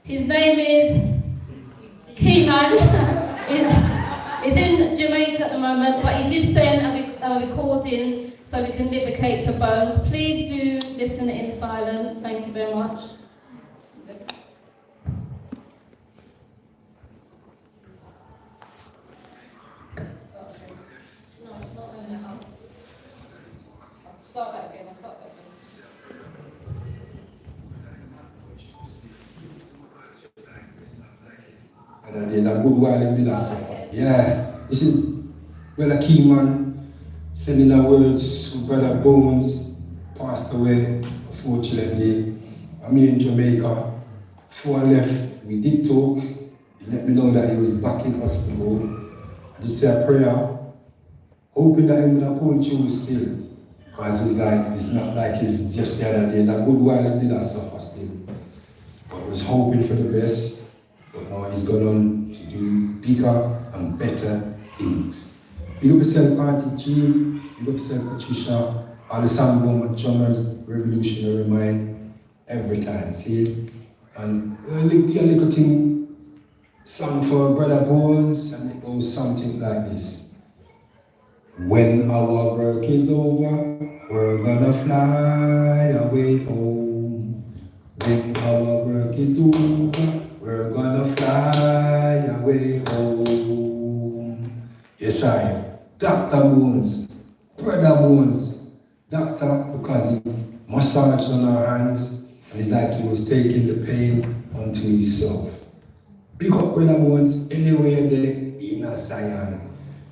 His name is Keyman. He's in Jamaica at the moment, but he did send a recording so we can livicate to Bones. Please do listen in silence. Thank you very much. Start back again. And there's a good while in the last. Yeah, this is Brother Keyman sending our words to Brother Bones, passed away, unfortunately. I'm here in Jamaica. Before I left, we did talk. He let me know that he was back in hospital. I did say a prayer, hoping that he would have pulled through still. Because it's not like it's just the other day. It's a good while in the last suffer still. But was hoping for the best. But now he's gone on to do bigger and better things. Big up yourself, Auntie Jean, big up yourself, Patricia, all the Samboma drummers, revolutionary mind, every time, see? And a little thing, song for Brother Bones, and it goes something like this. When our work is over, we're gonna fly away home. When our work is over, we're gonna fly away home. Yes, I. Dr. Bones, Brother Bones, Doctor, because he massaged on our hands, and it's like he was taking the pain onto himself. Big up Brother Bones, anywhere there in a Zion,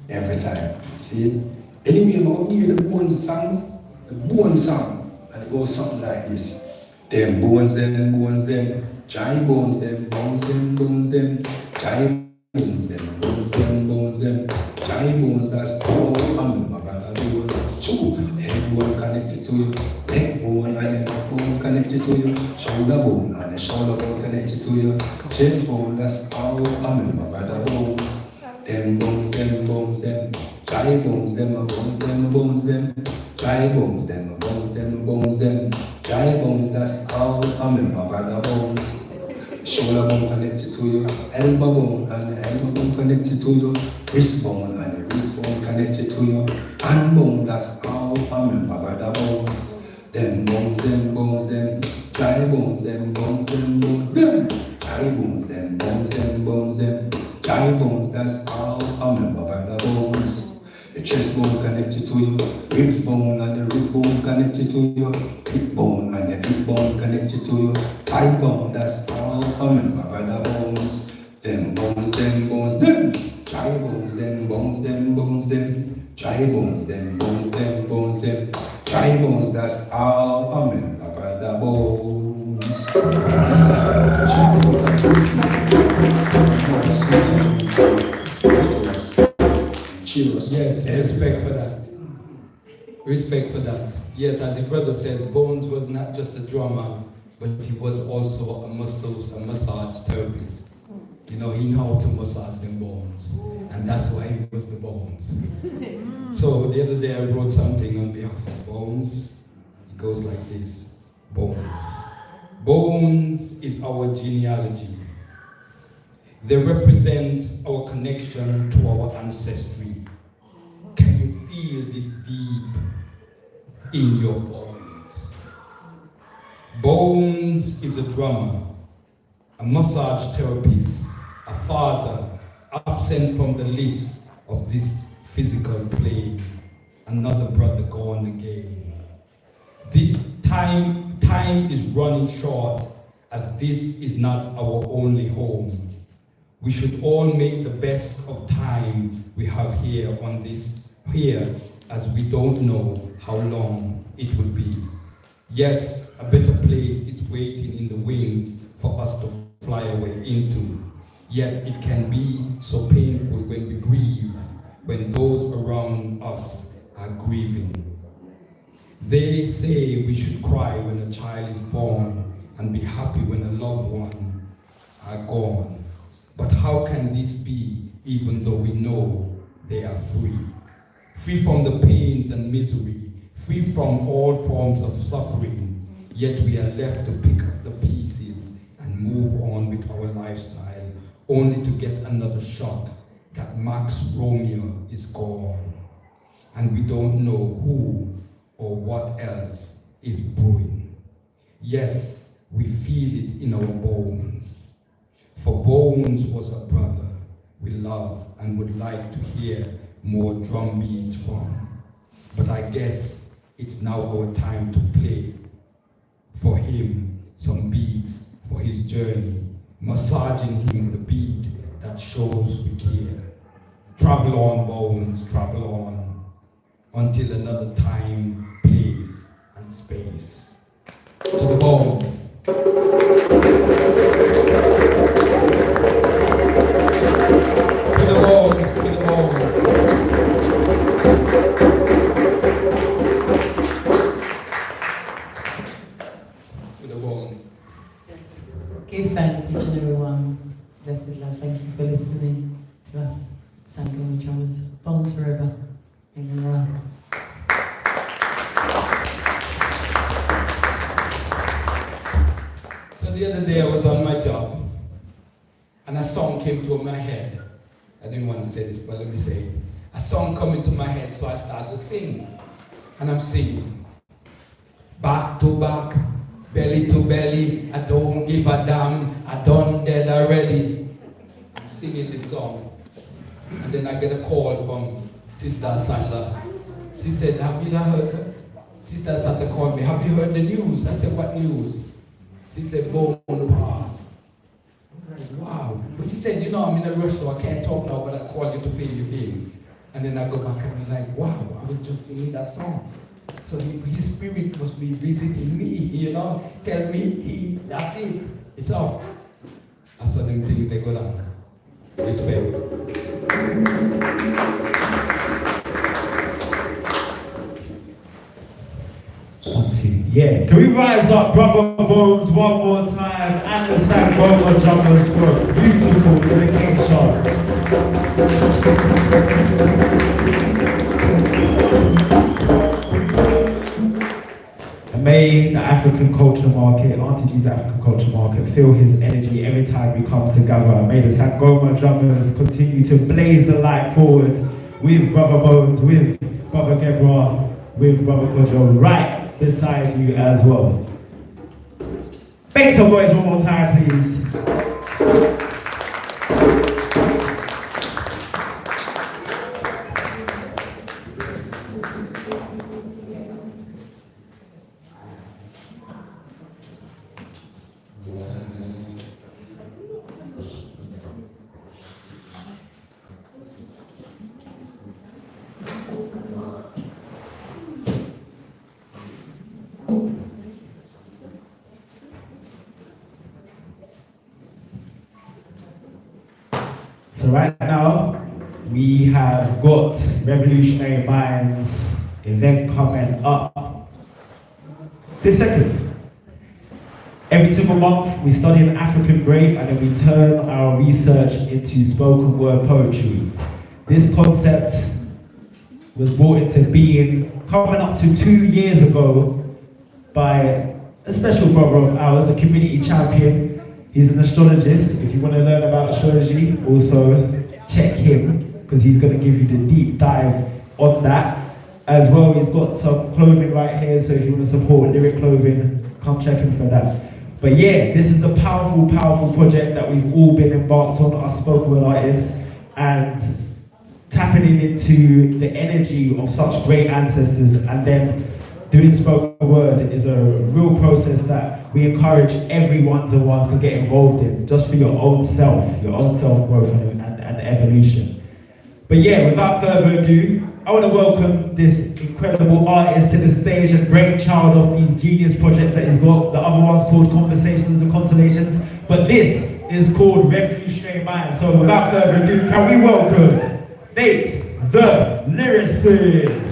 every time. See? Anyway, I'm going to hear the Bones songs, the Bones song, and it goes something like this. Them bones, them Dry bones them, bones them, bones them. Dry bones them, bones them, bones them. Dry bones, that's all my brother bone. Choo, head bone connected to you. Neck bone and the neck bone connected to you. Shoulder bone and the shoulder bone connected to you. Chest bone, that's all my brother bones. Them bones, them bones, them. Dry bones, them bones, them bones, them. Dry bones, them bones, them bones, them. Dry bones, that's all my brother bones. Shoulder bone connected to you, elbow bone and the elbow bone connected to you, wrist bone and the wrist bone connected to you, hand bone, that's all my brother bones. Them bones, them bones, them. Dry bones, them bones, them bones, them. Dry bones, them bones, them bones, them. Dry bones, that's all my brother bones. The chest bone connected to you, ribs bone and the rib bone connected to you, hip bone and the hip bone connected to you, thigh bone, that's all my brother bones. Them bones, them bones, them. Dry bones, them bones, them bones, them. Dry bones, them bones, them bones, them. Dry bones, that's all my brother bones. Yes, respect for that. Respect for that. Yes, as the brother said, Bones was not just a drummer, but he was also a massage therapist. You know, he knew how to massage them bones, and that's why he was the Bones. So the other day I wrote something on behalf of Bones. It goes like this: Bones. Bones is our genealogy. They represent our connection to our ancestry. Can you feel this deep in your bones? Bones is a drummer, a massage therapist, a father absent from the list of this physical plane, another brother gone again. This time is running short, as this is not our only home. We should all make the best of time we have here as we don't know how long it will be. Yes, a better place is waiting in the wings for us to fly away into. Yet it can be so painful when we grieve, when those around us are grieving. They say we should cry when a child is born and be happy when a loved one are gone. But how can this be, even though we know they are free? Free from the pains and misery, free from all forms of suffering, yet we are left to pick up the pieces and move on with our lifestyle, only to get another shock that Max Romeo is gone. And we don't know who or what else is brewing. Yes, we feel it in our bones. For Bones was a brother we love and would like to hear more drum beats from. But I guess it's now our time to play for him some beats for his journey, massaging him the beat that shows we care. Travel on, Bones, travel on, until another time, place, and space. To the Bones. Give thanks each and every one. Blessed love, thank you for listening to us. Sango Drummers, Bones forever. Amen. So the other day I was on my job and a song came to my head. I didn't want to say it, but let me say it. A song come into my head, so I started to sing. And I'm singing. Back to back, belly to belly, I don't give a damn, I done dead already. I'm singing this song. And then I get a call from Sister Sasha. She said, have you not heard? Sister Sasha called me, have you heard the news? I said, what news? She said, Bone pass. I was like, wow. But she said, you know, I'm in a rush, so I can't talk now, but I called you to fill you in. And then I go back and I'm like, wow, I was just singing that song. So his spirit must be visiting me, you know, tells me, that's it. It's up. That's the thing they go down. Respect. Auntie. Yeah, can we rise up, Brother Bones, one more time, and the Sangoma drummers for a beautiful dedication. And may the African culture market, Auntie G's African culture market, feel his energy every time we come together. May the Sangoma drummers continue to blaze the light forward with Brother Bones, with Brother Gebra, with Brother Kojo, right beside you as well. Make some noise one more time, please. So right now, we have got Revolutionary Minds event coming up this second. Every single month, we study an African great and then we turn our research into spoken word poetry. This concept was brought into being coming up to 2 years ago by a special brother of ours, a community champion. He's an astrologist. If you want to learn about astrology, also check him, because he's going to give you the deep dive on that. As well, he's got some clothing right here, so if you want to support Lyric Clothing, come check him for that. But yeah, this is a powerful, powerful project that we've all been embarked on, us spoken word artists, and tapping into the energy of such great ancestors, and then doing spoken word is a real process that we encourage everyone to get involved in, just for your own self growth and evolution. But yeah, without further ado, I want to welcome this incredible artist to the stage and brainchild of these genius projects that he's got. The other one's called Conversations and Constellations, but this is called Revolutionary Minds. So without further ado, can we welcome Nate, the lyricist.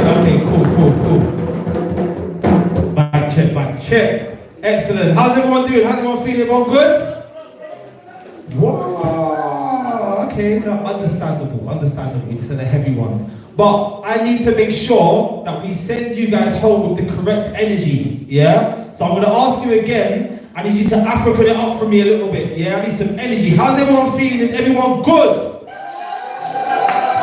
Okay, cool. Mic check. Excellent. How's everyone doing? How's everyone feeling? Everyone good? Wow. Okay, no, understandable. It's a heavy one. But I need to make sure that we send you guys home with the correct energy, yeah? So I'm going to ask you again. I need you to African it up for me a little bit, yeah? I need some energy. How's everyone feeling? Is everyone good?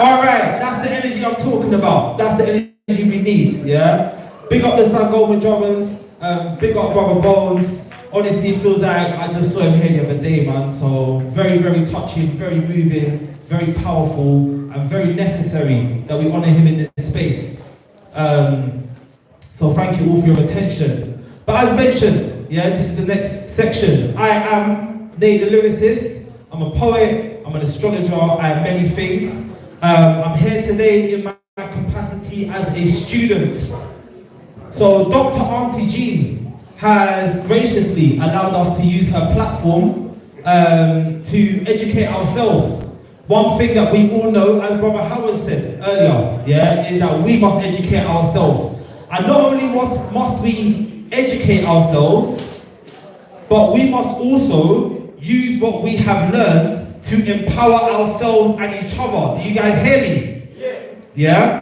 All right, that's the energy I'm talking about. That's the energy we need, yeah? Big up the Sangoma drummers, big up Brother Bones. Honestly, it feels like I just saw him here the other day, man. So very, very touching, very moving, very powerful, and very necessary that we honor him in this space. So thank you all for your attention. But as mentioned, yeah, this is the next section. I am Nate the lyricist. I'm a poet, I'm an astrologer, I am many things. I'm here today in my capacity as a student. So Dr. Auntie G has graciously allowed us to use her platform to educate ourselves. One thing that we all know, as Brother Howard said earlier, yeah, is that we must educate ourselves. And not only must we educate ourselves, but we must also use what we have learned to empower ourselves and each other. Do you guys hear me? Yeah?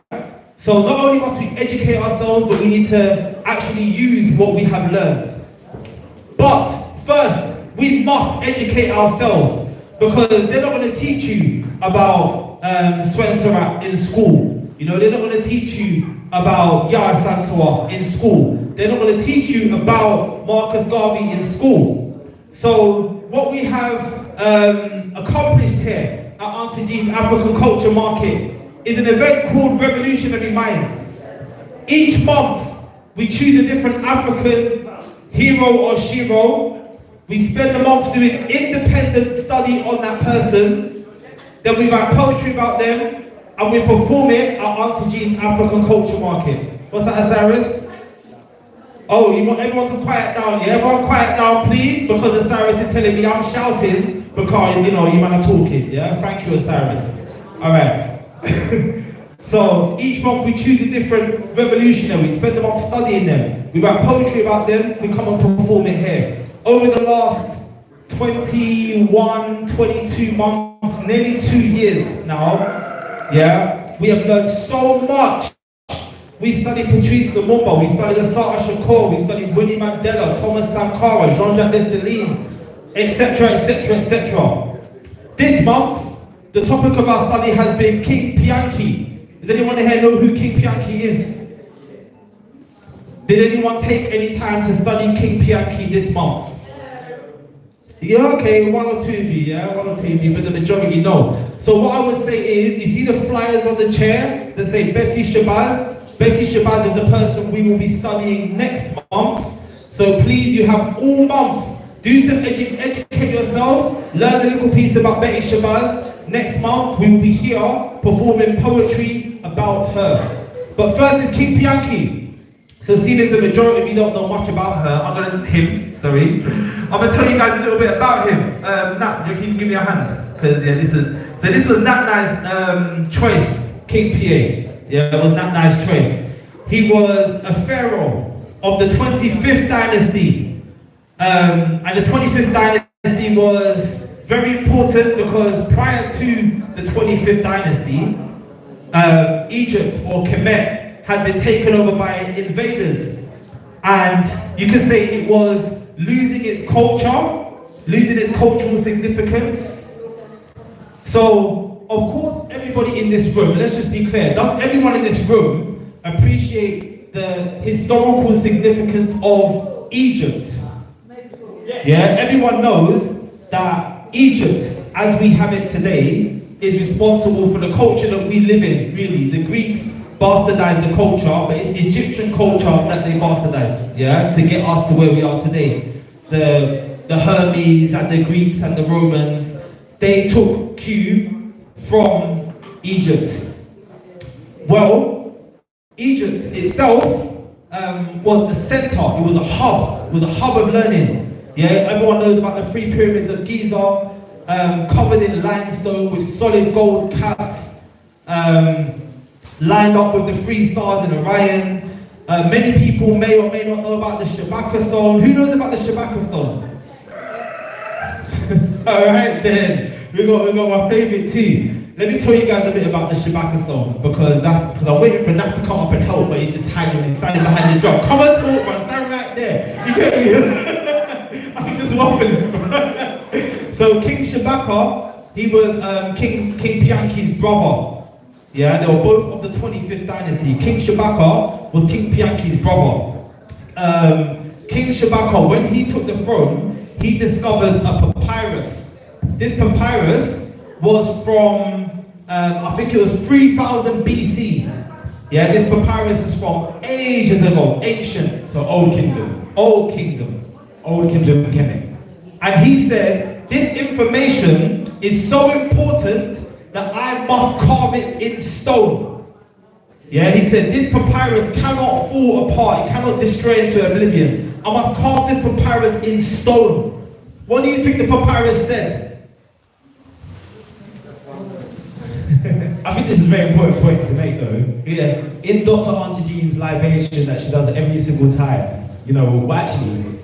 So not only must we educate ourselves, but we need to actually use what we have learned. But first, we must educate ourselves, because they're not going to teach you about Swenserat in school. You know, they're not going to teach you about Yara Santua in school. They're not going to teach you about Marcus Garvey in school. So what we have accomplished here at Auntie G's African Culture Market is an event called Revolutionary Minds. Each month, we choose a different African hero or shiro. We spend the month doing independent study on that person. Then we write poetry about them. and we perform it at Auntie Jean's African Culture Market. What's that, Cyrus? Oh, you want everyone to quiet down, yeah? Everyone quiet down, please, because Osiris is telling me I'm shouting because, you know, you man are talking, yeah? Thank you, Osiris. All right. So, each month we choose a different revolutionary, spend the month studying them. We write poetry about them, we come and perform it here. Over the last 21, 22 months, nearly 2 years now, yeah, we have learned so much. We've studied Patrice Lumumba, we studied Assata Shakur, we studied Winnie Mandela, Thomas Sankara, Jean-Jacques Dessalines, etc., etc., etc. This month, the topic of our study has been King Pianki. Does anyone here know who King Pianki is? Did anyone take any time to study King Pianki this month? Yeah, okay, one or two of you, yeah, one or two of you, but the majority know. So what I would say is, you see the flyers on the chair that say Betty Shabazz? Betty Shabazz is the person we will be studying next month. So please, you have all month. Do some educate yourself, learn a little piece about Betty Shabazz. Next month, we will be here performing poetry about her. But first is King Pianki. So seeing as the majority of you don't know much about her, I'm gonna tell you guys a little bit about him. Nat, you can give me a hand. Because yeah, this was Nat Nai's choice, King PA. Yeah, it was Nat Nai's choice. He was a pharaoh of the 25th dynasty. And the 25th dynasty was very important because prior to the 25th dynasty, Egypt or Kemet had been taken over by invaders. And you could say it was losing its culture, losing its cultural significance. So, of course, everybody in this room, let's just be clear, does everyone in this room appreciate the historical significance of Egypt? Yeah, everyone knows that Egypt, as we have it today, is responsible for the culture that we live in, really. The Greeks bastardized the culture, but it's Egyptian culture that they bastardized, yeah, to get us to where we are today. The Hermes and the Greeks and the Romans, they took cue from Egypt. Well, Egypt itself was the center, it was a hub of learning. Yeah, everyone knows about the 3 pyramids of Giza, covered in limestone with solid gold caps, lined up with the 3 stars in Orion. Many people may or may not know about the Shabaka stone. Who knows about the Shabaka stone? Alright then. We got my favorite too. Let me tell you guys a bit about the Shabaka stone because I'm waiting for Nat to come up and help, but he's just hiding, he's standing behind the drum. Come on, talk, man, stand right there. You get me? I'm just waffling. So King Shabaka, he was King Pianki's brother. Yeah, they were both of the 25th dynasty. King Shabaka was King Pianki's brother. King Shabaka, when he took the throne, he discovered a papyrus. This papyrus was from, I think it was 3000 BC. Yeah, this papyrus is from ages ago, ancient, so Old Kingdom, Kemet. And he said, this information is so important that I must carve it in stone. Yeah, he said, this papyrus cannot fall apart, it cannot destroy into oblivion. I must carve this papyrus in stone. What do you think the papyrus said? I think this is a very important point to make though. Yeah, in Dr. Auntie Jean's libation that she does every single time, you know, well actually,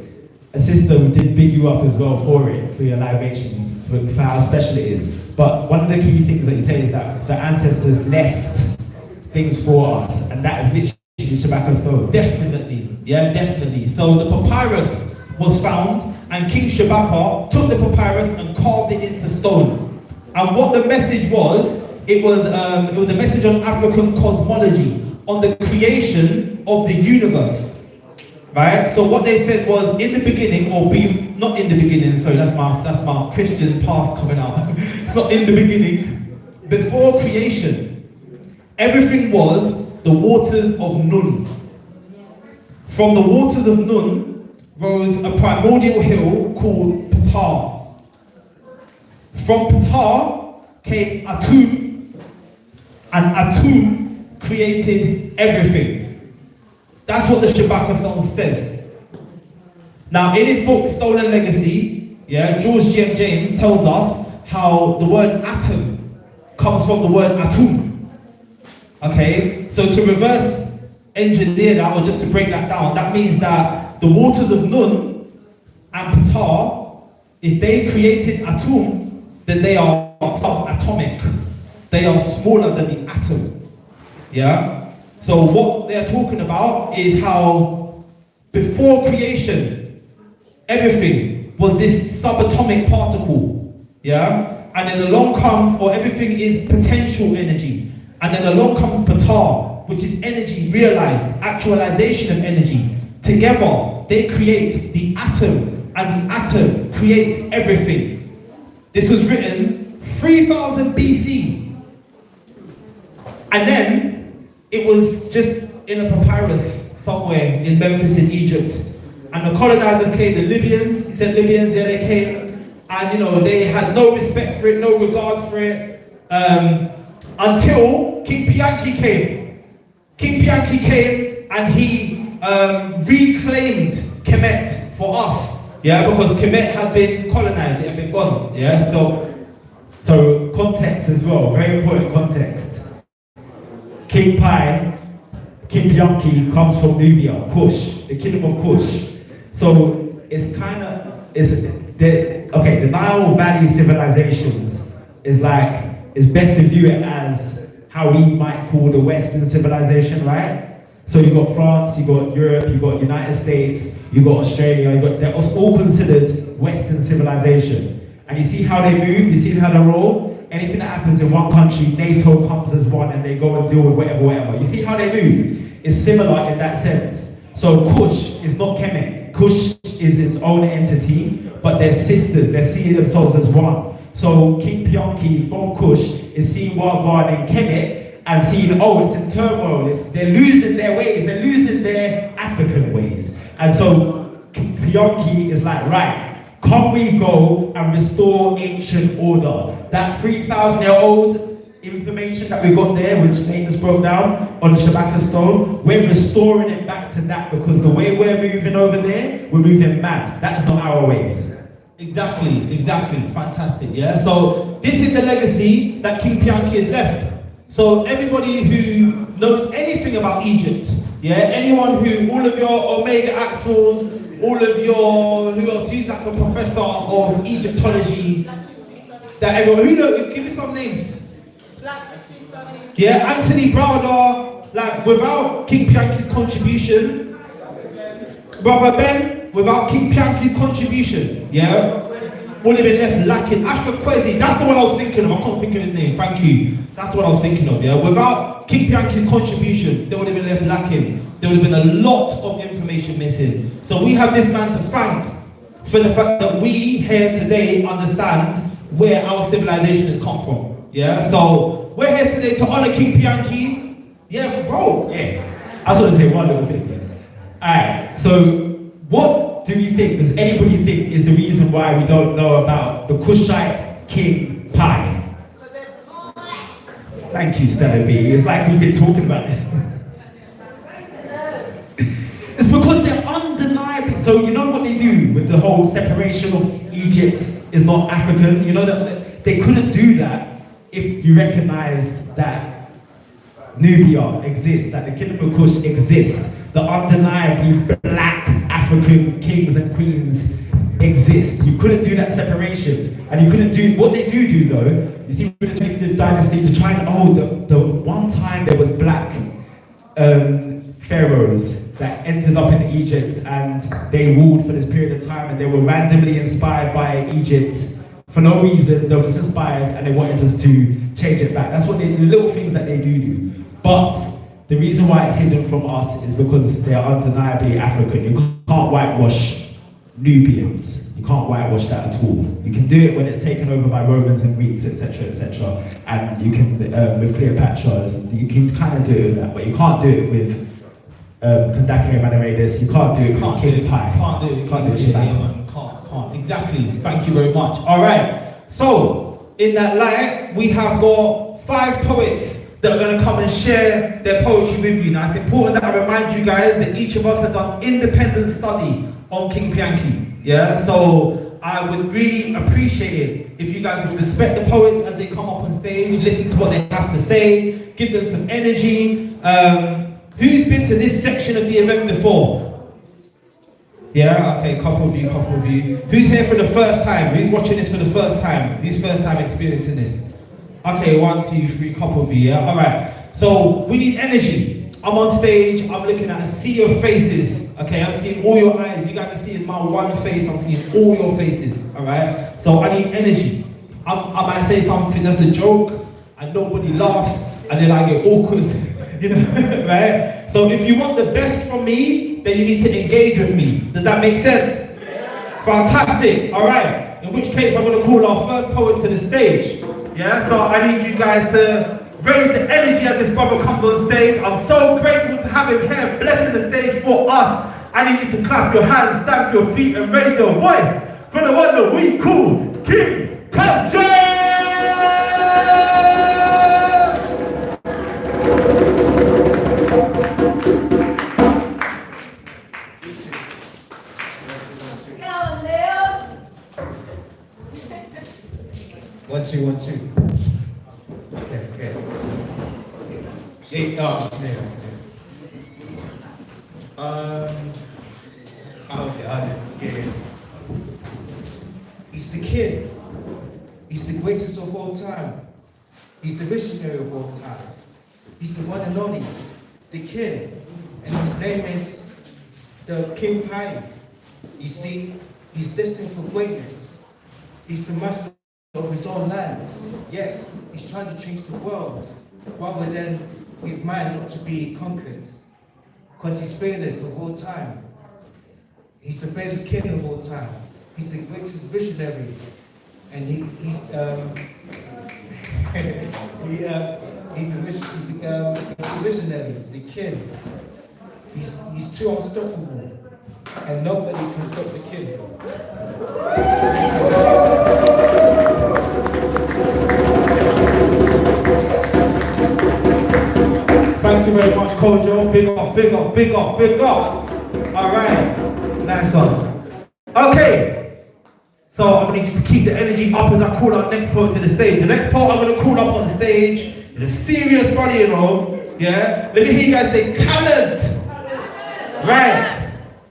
a sister did big you up as well for it, for your libations, for how special it is. But one of the key things that you say is that the ancestors left things for us, and that is literally Shabaka stone. Definitely, yeah, definitely. So the papyrus was found, and King Shabaka took the papyrus and carved it into stone. And what the message was, it was a message on African cosmology, on the creation of the universe. Right? So what they said was, in the beginning, not in the beginning, sorry, that's my Christian past coming out. It's not in the beginning. Before creation, everything was the waters of Nun. From the waters of Nun rose a primordial hill called Ptah. From Ptah came Atum. and Atum created everything. That's what the Shabaka song says. Now, in his book, Stolen Legacy, George G.M. James tells us how the word atom comes from the word Atum. Okay, so to reverse engineer that, or just to break that down, that means that the waters of Nun and Ptah, if they created Atum, then they are subatomic. They are smaller than the atom. Yeah? So what they're talking about is how before creation, everything was this subatomic particle. Yeah? And then along comes, or everything is potential energy. And then along comes Ptah, which is energy realized, actualization of energy. Together, they create the atom, and the atom creates everything. This was written 3000 BC. And then, it was just in a papyrus somewhere in Memphis in Egypt. And the colonizers came, the Libyans, he said Libyans, yeah, they came. And you know, they had no respect for it, no regard for it. Until King Pianki came. King Pianki came and he reclaimed Kemet for us. Yeah, because Kemet had been colonized, it had been gone. Yeah, so context as well, very important context. King Pianki comes from Nubia, Kush, the kingdom of Kush. So it's kind of, the Nile Valley civilizations is best to view it as how we might call the Western civilization, right? So you got France, you got Europe, you got United States, you got Australia, they're all considered Western civilization. And you see how they move, you see how they roll. Anything that happens in one country, NATO comes as one and they go and deal with whatever. You see how they move? It's similar in that sense. So Kush is not Kemet. Kush is its own entity, but they're sisters, they're seeing themselves as one. So King Pianki from Kush is seeing Wagwan and Kemet and seeing, oh, it's in turmoil, they're losing their ways, they're losing their African ways. And so Pianki is like, right, can we go and restore ancient order? That 3,000-year-old information that we got there, which Nate just broke down on Shabaka stone, we're restoring it back to that because the way we're moving over there, we're moving mad. That is not our ways. Exactly, fantastic, yeah? So this is the legacy that King Pianki has left. So everybody who knows anything about Egypt, yeah? Anyone who, all of your Omega Axels, all of your, who's like a professor of Egyptology, that everyone, who knows, give me some names. Yeah, Anthony Browder, like without King Pianki's contribution, Brother Ben, without King Pianki's contribution, yeah, would have been left lacking. Ashford Kwesi, that's the one I was thinking of, I can't think of his name, thank you. That's what I was thinking of, yeah. Without King Pianki's contribution, they would have been left lacking. There would have been a lot of information missing. So we have this man to thank for the fact that we here today understand where our civilization has come from. Yeah, so we're here today to honor King Pianki. Yeah, bro. Yeah. I was going to say one little thing. Alright, so what do you think, does anybody think is the reason why we don't know about the Kushite King Pi? Thank you, Stella B. It's like we've been talking about this. It's because they're undeniably, so you know what they do with the whole separation of Egypt is not African, you know that they couldn't do that if you recognized that Nubia exists, that the kingdom of Kush exists, the undeniably black African kings and queens exist. You couldn't do that separation, and you couldn't do what they do though. You see, with the 25th dynasty, they're trying. Oh, the one time there was black pharaohs that ended up in Egypt, and they ruled for this period of time, and they were randomly inspired by Egypt for no reason. They were just inspired, and they wanted us to change it back. That's what the little things that they do. But the reason why it's hidden from us is because they are undeniably African. You can't whitewash Nubians. You can't whitewash that at all. You can do it when it's taken over by Romans and Greeks, etc., etc. And you can, with Cleopatra, you can kind of do it with that, but you can't do it with Kandake Manaredes. You can't do it with King Pi. Can't do it. Can't. Exactly. Thank you very much. All right. So in that light, we have got 5 poets that are going to come and share their poetry with you. Now, it's important that I remind you guys that each of us have done independent study on King Pianki. Yeah, so I would really appreciate it if you guys would respect the poets as they come up on stage, listen to what they have to say, give them some energy. Who's been to this section of the event before? Yeah, okay, couple of you. Who's here for the first time? Who's watching this for the first time? Who's first time experiencing this? Okay, 1, 2, 3, couple of you, yeah? Alright, so we need energy. I'm on stage, I'm looking at a sea of faces. Okay, I'm seeing all your eyes. You guys are seeing my one face, I'm seeing all your faces. Alright? So I need energy. I might say something that's a joke, and nobody laughs, and then I get awkward. You know, right? So if you want the best from me, then you need to engage with me. Does that make sense? Yeah. Fantastic. All right. In which case, I'm going to call our first poet to the stage. Yeah. So I need you guys to raise the energy as this brother comes on stage. I'm so grateful to have him here, blessing the stage for us. I need you to clap your hands, stamp your feet, and raise your voice for the one that we call King Cuxima-Zwa. One, two. Okay. Okay. He's the kid. He's the greatest of all time. He's the visionary of all time. He's the one and only, the kid. And his name is the King Pai. You see, he's destined for greatness. He's the master of his own land. Yes, he's trying to change the world, rather than his mind not to be conquered. Because he's fearless of all time. He's the greatest king of all time. He's the greatest visionary. And he's the visionary, the king. He's too unstoppable. And nobody can stop the king. Thank you very much, Kojo. Big up. All right, nice one. Okay, so I'm going to need you to keep the energy up as I call our next poet to the stage. The next poet I'm going to call up on stage is a serious body, you know. Yeah, let me hear you guys say talent. Right.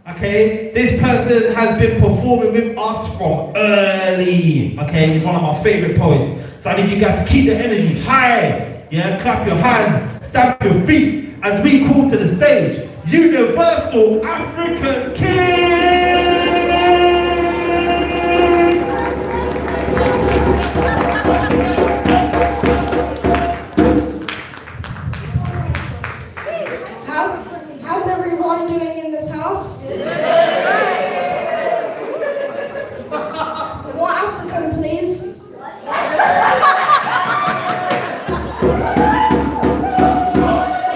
Okay, this person has been performing with us from early. Okay, he's one of my favorite poets. So I need you guys to keep the energy high. Yeah, clap your hands, stamp your feet as we call to the stage Universal African King. How's everyone doing in this house? More African, please.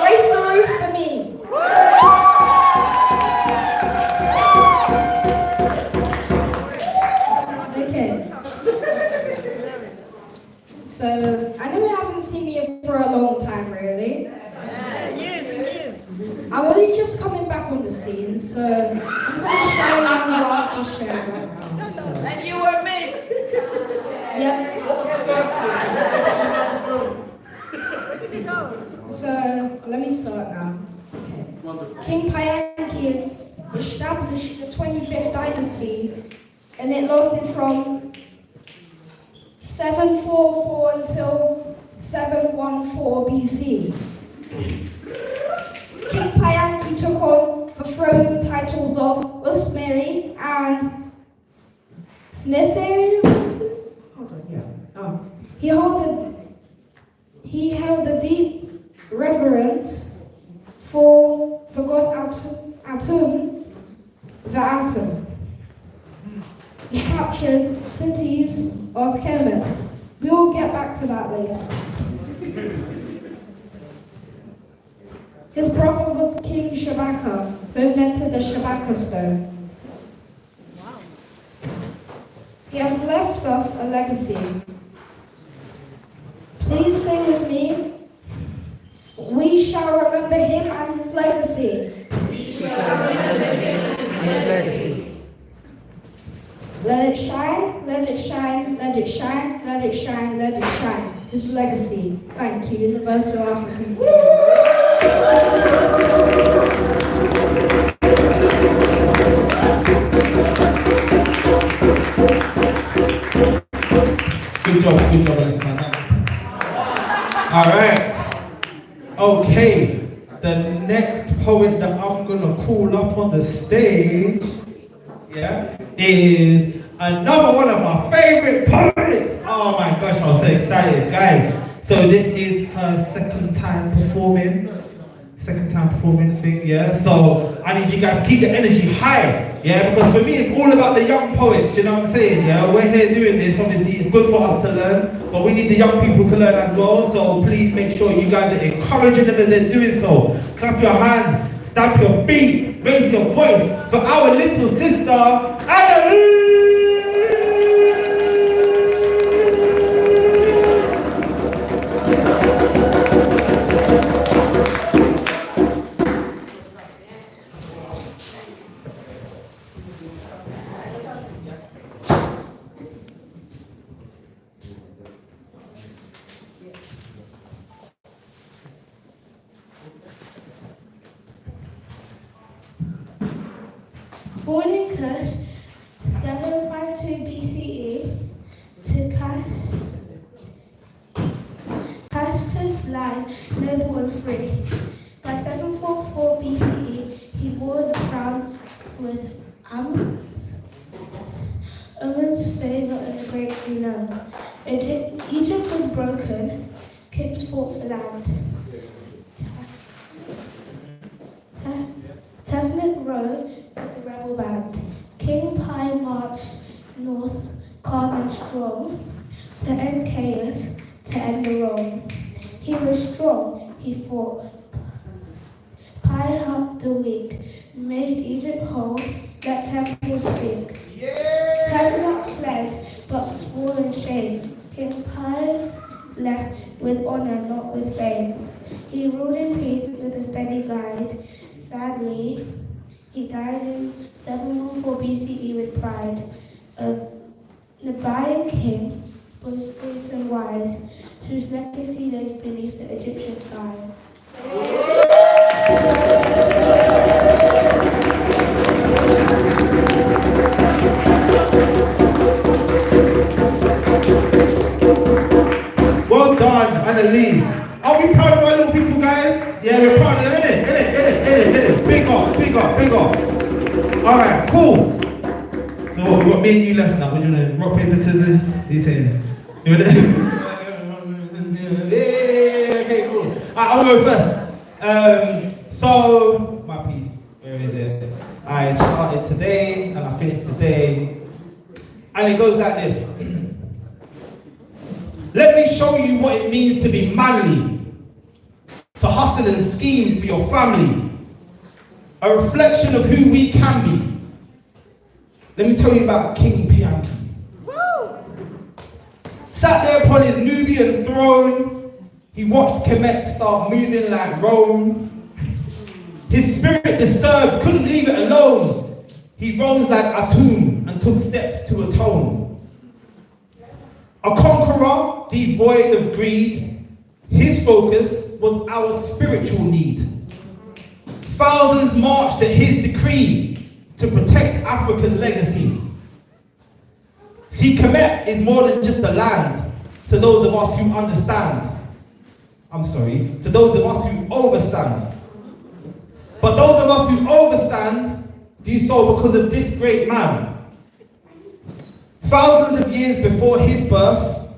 Raise the roof for me. Okay. So, I know you haven't seen me for a long time, really. I'm only just coming back on the scene, so I'm going to share what I've just shared right now. So. And you were missed. Yep. So, let me start now. Okay. King Pianki established the 25th dynasty, and it lasted from 744 until 714 BC. King Pianki took on the throne titles of Usmeri and Sneferi or something? Hold on, yeah. Oh. He held a deep reverence for the god Atum, the Atom. He captured cities of Kemet. We will get back to that later. His brother was King Shabaka, who invented the Shabaka stone. Wow. He has left us a legacy. Please sing with me. We shall remember him and his legacy. Let it shine, let it shine, let it shine, let it shine, let it shine. His legacy. Thank you, Universal African. Good job, Alexander. All right. Okay. The next poet that I'm gonna call up on the stage, is another one of my favorite poets. Oh my gosh, I'm so excited, guys. So this is her second time performing thing, So I need you guys to keep the energy high, because for me it's all about the young poets, you know what I'm saying, We're here doing this, obviously it's good for us to learn, but we need the young people to learn as well, so please make sure you guys are encouraging them as they're doing so. Clap your hands, stamp your feet, raise your voice for our little sister, Annalise! Born in Kush, 752 BCE, to Cash's line, noble and free. By 744 BCE, he bore the crown with Amun's favour and great renown. Egypt was broken, kings fought for land. Tefnut rose with the rebel band. King Pi marched north, calm and strong, to end chaos, to end the wrong. He was strong, he fought. Pi helped the weak, made Egypt whole, let temples speak. Tefnut fled, but swore in shame. King Pi left with honor, not with fame. He ruled in peace with a steady guide. Sadly, he died in 714 BCE with pride. The Nubian king was fierce and wise, whose legacy lives beneath the Egyptian sky. Well done, Annalise. Are we proud of our little people, guys? Yeah, we're proud of them, innit? Big up. Alright, cool. So what, we got me and you left now. We're doing rock, paper, scissors. What are you saying? Yeah, okay, cool. Alright, I'm gonna go first. So, my piece, where is it? I started today and I finished today. And it goes like this. Let me show you what it means to be manly, to hustle and scheme for your family, a reflection of who we can be. Let me tell you about King Pianki. Sat there upon his Nubian throne, he watched Kemet start moving like Rome. His spirit disturbed, couldn't leave it alone. He rose like Atum and took steps to atone. A conqueror, devoid of greed, his focus was our spiritual need. Thousands marched at his decree to protect Africa's legacy. See, Kemet is more than just a land to those of us who understand. To those of us who overstand. But those of us who overstand do so because of this great man. Thousands of years before his birth,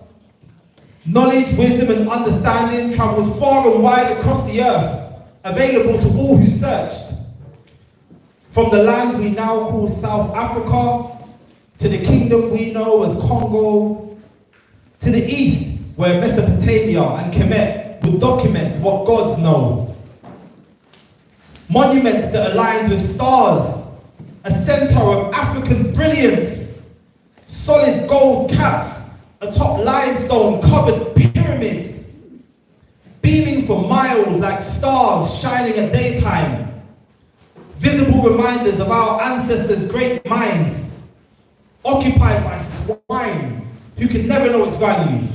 knowledge, wisdom, and understanding traveled far and wide across the earth, available to all who searched. From the land we now call South Africa, to the kingdom we know as Congo, to the east, where Mesopotamia and Kemet would document what gods know. Monuments that aligned with stars, a center of African brilliance, solid gold caps atop limestone covered pyramids, beaming for miles like stars shining at daytime. Visible reminders of our ancestors' great minds, occupied by swine who can never know its value.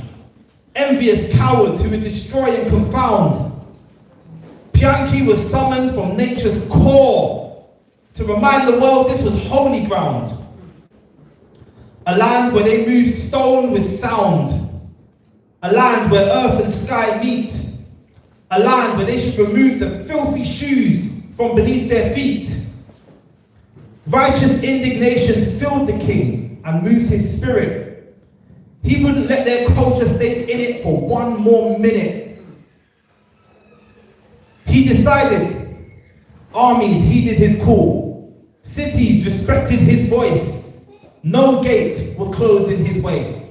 Envious cowards who would destroy and confound. Pianki was summoned from nature's core to remind the world this was holy ground. A land where they move stone with sound. A land where earth and sky meet. A land where they should remove the filthy shoes from beneath their feet. Righteous indignation filled the king and moved his spirit. He wouldn't let their culture stay in it for one more minute. He decided. Armies heeded his call. Cities respected his voice. No gate was closed in his way.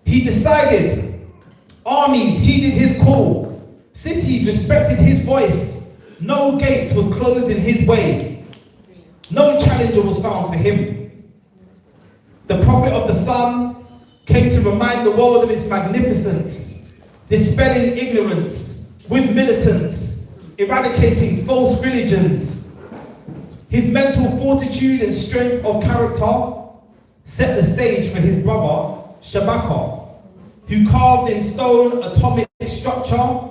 He decided. Armies heeded his call. Cities respected his voice. No gate was closed in his way. No challenger was found for him. The prophet of the sun came to remind the world of its magnificence, dispelling ignorance with militants, eradicating false religions. His mental fortitude and strength of character set the stage for his brother, Shabaka, who carved in stone atomic structure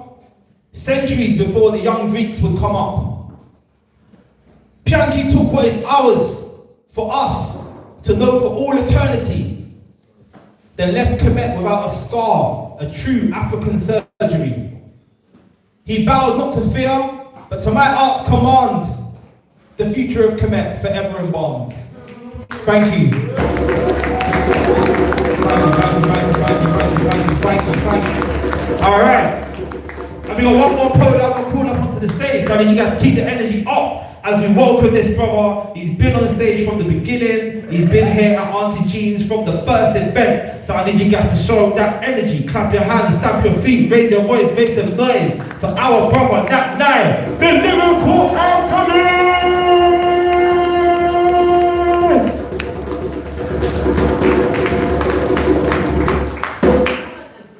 centuries before the young Greeks would come up. Pianki took what is ours for us to know for all eternity, then left Kemet without a scar, a true African surgery. He bowed not to fear, but to my art's command, the future of Kemet forever embalmed. Thank you. Thank you. All right. And we got one more poet that I'm called up onto the stage, so I need you guys to keep the energy up as we welcome this brother. He's been on stage from the beginning. He's been here at Auntie Jean's from the first event. So I need you guys to show him that energy. Clap your hands, stamp your feet, raise your voice, make some noise for our brother, Nat Nine, the lyrical alchemist!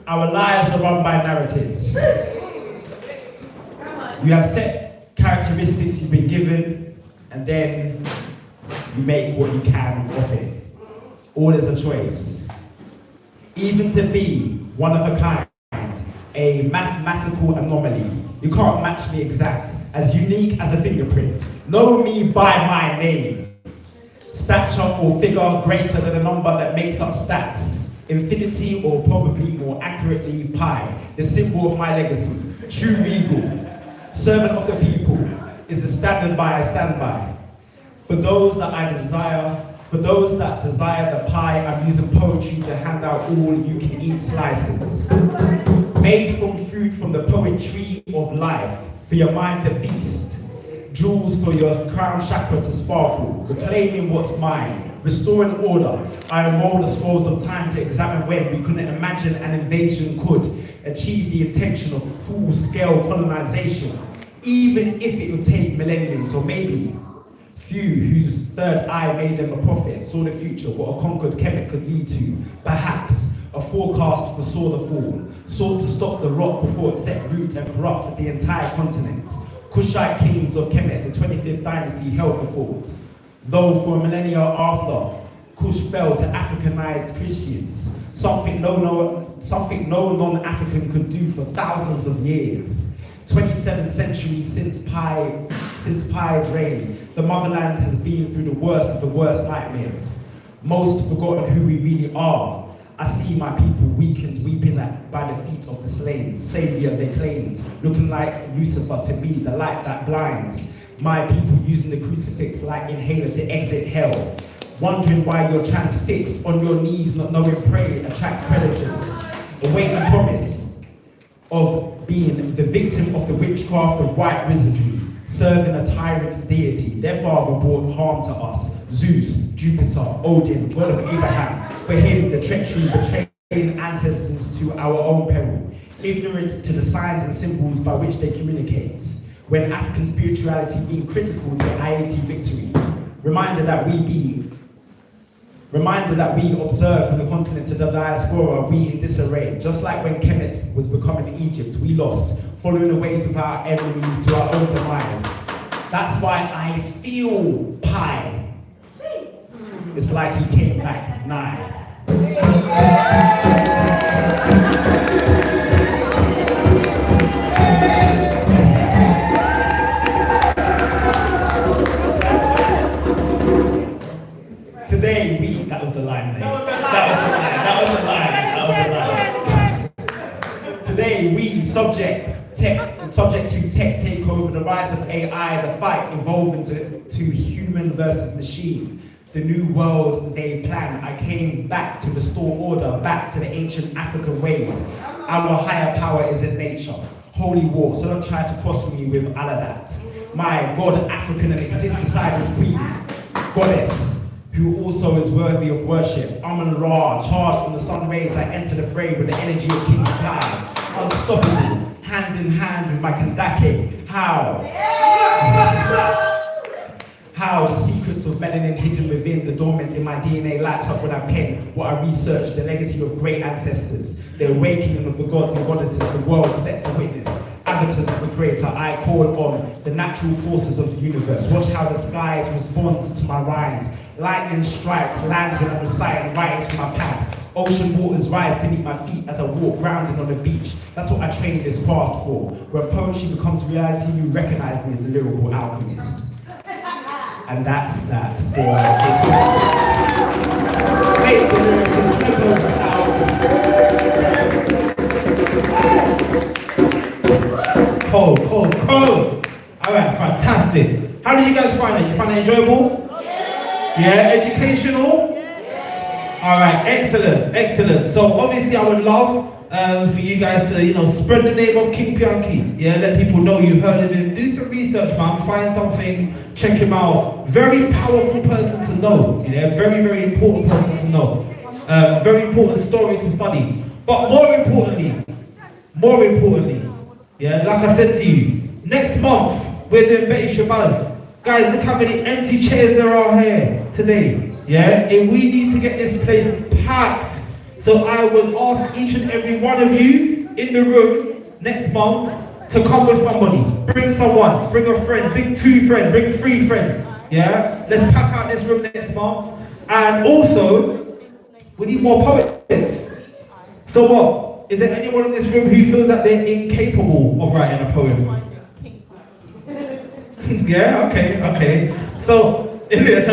Our lives are run by narratives. You have set characteristics you've been given, and then you make what you can of it. All is a choice. Even to be one of a kind, a mathematical anomaly. You can't match me exact, as unique as a fingerprint. Know me by my name. Stature or figure greater than a number that makes up stats. Infinity, or probably more accurately pi, the symbol of my legacy. True regal. Servant of the people is the standard by I stand by. For those that desire the pie, I'm using poetry to hand out all you can eat slices. Made from fruit from the poetry of life, for your mind to feast. Jewels for your crown chakra to sparkle, reclaiming what's mine. Restoring order, I unroll the scrolls of time to examine when we couldn't imagine an invasion could achieve the intention of full-scale colonization, even if it would take millenniums, or maybe few whose third eye made them a prophet saw the future, what a conquered Kemet could lead to. Perhaps a forecast foresaw the fall, sought to stop the rot before it set root and corrupted the entire continent. Kushite kings of Kemet, the 25th dynasty, held the fort. Though for a millennia after, Kush fell to Africanized Christians, something no non-African could do for thousands of years. 27th century since Pi's reign, the motherland has been through the worst of the worst nightmares. Most forgotten who we really are. I see my people weakened, weeping by the feet of the slain. Savior they claimed, looking like Lucifer to me, the light that blinds. My people using the crucifix like inhaler to exit hell. Wondering why you're transfixed on your knees, not knowing prey attracts predators. Awaiting promise of being the victim of the witchcraft of white wizardry, serving a tyrant deity. Their father brought harm to us. Zeus, Jupiter, Odin, God of Abraham. For him, the treachery betraying ancestors to our own peril. Ignorant to the signs and symbols by which they communicate. When African spirituality being critical to IAT victory. Reminder that we be Reminder that we observe from the continent to the diaspora, we in disarray. Just like when Kemet was becoming Egypt, we lost, following the ways of our enemies to our own demise. That's why I feel Pi. It's like he came back nigh. Today we, that was the line, mate. That was the line. Today we, subject to tech takeover, the rise of AI, the fight evolving to human versus machine. The new world they plan. I came back to restore order, back to the ancient African ways. Our higher power is in nature. Holy war, so don't try to cross me with all of that. My God, African and exists beside his queen, goddess, who also is worthy of worship. Amun-Ra, charged from the sun rays, I enter the fray with the energy of King Pi. Unstoppable, hand in hand with my Kandake. How the secrets of melanin hidden within the dormant in my DNA lights up when I pen what I research, the legacy of great ancestors, the awakening of the gods and goddesses, the world set to witness. Avatars of the Creator, I call on the natural forces of the universe. Watch how the skies respond to my rhymes. Lightning strikes, lands when I'm reciting writings from my pad. Ocean waters rise to meet my feet as I walk grounded on the beach. That's what I trained this craft for. When poetry becomes reality, you recognize me as the lyrical alchemist. And that's that for this. Wait, the lyrics and snippets out. Cold. Alright, fantastic. How did you guys find it? You find it enjoyable? Yeah, educational? Alright, excellent. So obviously I would love for you guys to, spread the name of King Pianki. Yeah, let people know you heard of him. Do some research, man. Find something, check him out. Very powerful person to know. Yeah, very important person to know. Very important story to study. But more importantly, yeah, like I said to you, next month we're doing Betty Shabazz. Guys, look how many empty chairs there are here today. Yeah, and we need to get this place packed. So I will ask each and every one of you in the room next month to come with somebody. Bring someone, bring a friend, bring 2 friends, bring 3 friends. Yeah, let's pack out this room next month. And also, we need more poets. So what? Is there anyone in this room who feels that they're incapable of writing a poem? Yeah, okay. So, everybody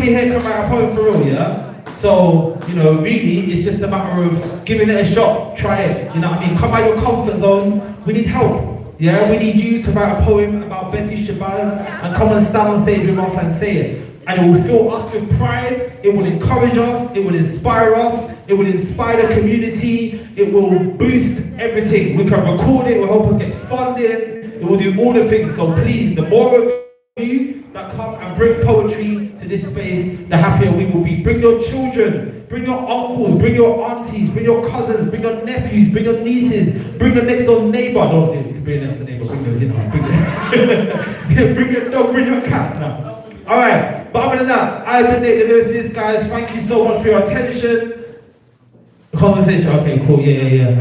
here can write a poem for real, yeah? So, really, it's just a matter of giving it a shot, try it, Come out your comfort zone, we need help, yeah? We need you to write a poem about Betty Shabazz and come and stand on stage with us and say it. And it will fill us with pride, it will encourage us, it will inspire us, it will inspire the community, it will boost everything. We can record it, it will help us get funding, it will do all the things. So please, the more of you that come and bring poetry to this space, the happier we will be. Bring your children, bring your uncles, bring your aunties, bring your cousins, bring your nephews, bring your nieces, bring your next door neighbor. No, you can bring your next door neighbor, bring your cat. No. Alright, but other than that, I've been Nate the Lyricist, guys. Thank you so much for your attention. Conversation, okay, cool, yeah.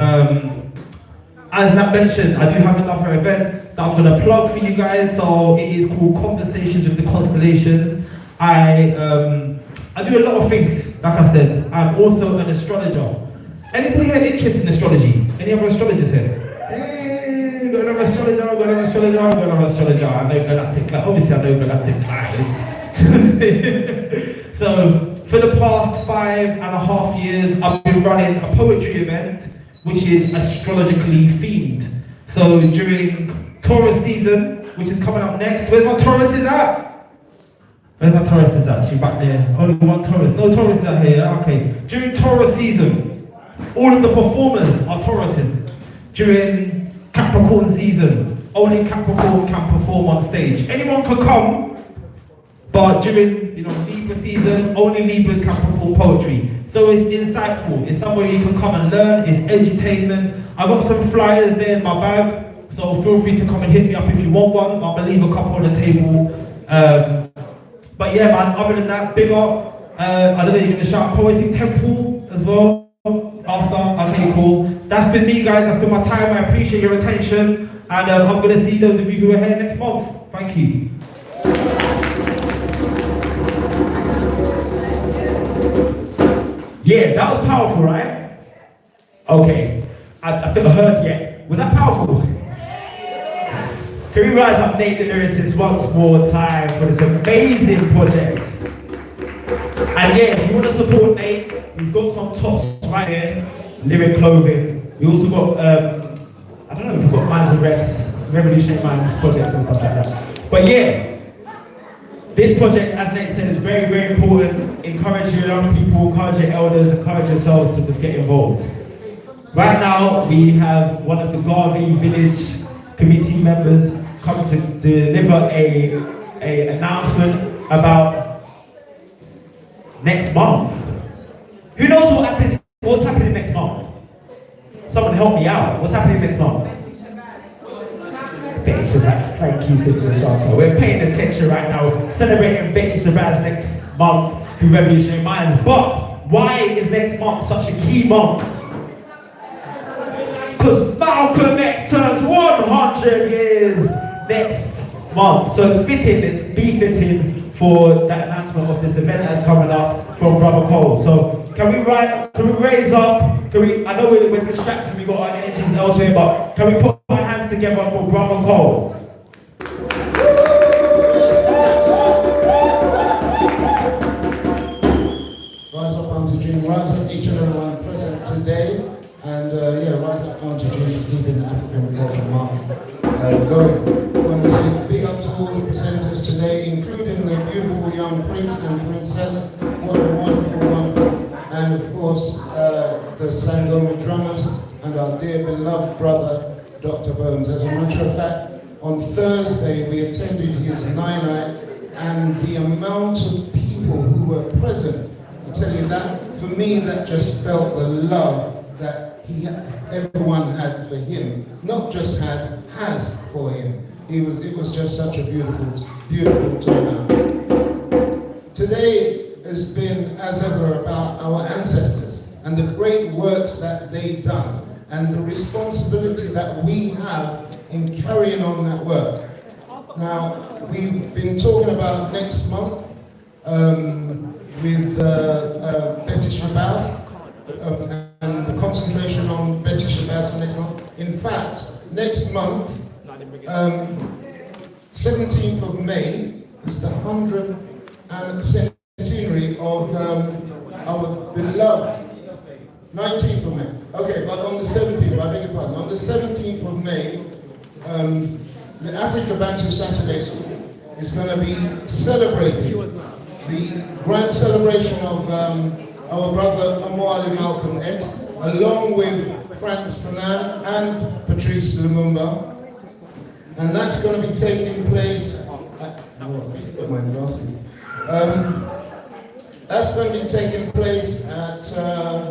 As Nat mentioned, I do have another event that I'm going to plug for you guys. So it is called Conversations with the Constellations. I do a lot of things, like I said. I'm also an astrologer. Anybody have interest in astrology? Any other astrologers here? Hey, got another astrologer. I know galactic light. Obviously, I know galactic light. So for the past 5.5 years, I've been running a poetry event which is astrologically themed. So during Taurus season, which is coming up next, where's my Tauruses at? Where's my Tauruses at? She's back there. Only one Taurus. No Tauruses out here. Okay. During Taurus season, all of the performers are Tauruses. During Capricorn season, only Capricorn can perform on stage. Anyone can come, but during Libra season, only Libras can perform poetry. So it's insightful. It's somewhere you can come and learn. It's edutainment. I've got some flyers there in my bag, so feel free to come and hit me up if you want one. I'm gonna leave a couple on the table. But yeah, man, other than that, big up. I don't know, you're going to shout Poetic Temple as well after. Okay, cool. That's been me, guys. That's been my time. I appreciate your attention. And I'm going to see those of you who are here next month. Thank you. Yeah, that was powerful, right? Okay. I've never heard yet. Was that powerful? Can we rise up Nate the lyricist once more time for this amazing project? And yeah, if you want to support Nate, he's got some tops right here, lyric clothing. We also got, I don't know if we've got Minds and Refs, Revolutionary Minds projects and stuff like that. But yeah, this project, as Nate said, is very, very important. Encourage your young people, encourage your elders, encourage yourselves to just get involved. Right now, we have one of the Garvey Village committee members coming to deliver a announcement about next month. Who knows what's happening next month? Someone help me out. What's happening next month? Betty Shabazz. Thank you, Sister Shanta. We're paying attention right now, celebrating Betty Shabazz next month through Revolutionary Minds. But why is next month such a key month? Because Malcolm X turns 100 years next month. So it's fitting, it's befitting for that announcement of this event that's coming up from Brother Cole. So can we raise up, I know we're distracted, we've got our energies elsewhere, but can we put our hands together for Brother Cole? Rise up, Auntie Jean, rise up each and everyone present today. And rise up, Auntie Jean, keeping the African culture market going. I want to say big up to all the presenters today, including the beautiful young prince and princess. What a wonderful, wonderful. And of course, the Sangoma drummers and our dear beloved brother, Dr. Bones. As a matter of fact, on Thursday we attended his night, and the amount of people who were present, I tell you that, for me, that just spelt the love that everyone had for him, not just has for him. It was just such a beautiful, beautiful turnout. Today has been, as ever, about our ancestors and the great works that they've done and the responsibility that we have in carrying on that work. Now, we've been talking about next month with Betty Shabazz, and the concentration on Betty Shabazz for next month. In fact, next month, 17th of May, is the 100th centenary of our beloved 19th of May. Okay, but on the 17th, I beg your pardon, on the 17th of May, the Africa Bantu Saturdays is going to be celebrating the grand celebration of our brother Amoali Malcolm X, along with Franz Fanon and Patrice Lumumba. And that's going to be taking place that's going to be taking place at, sorry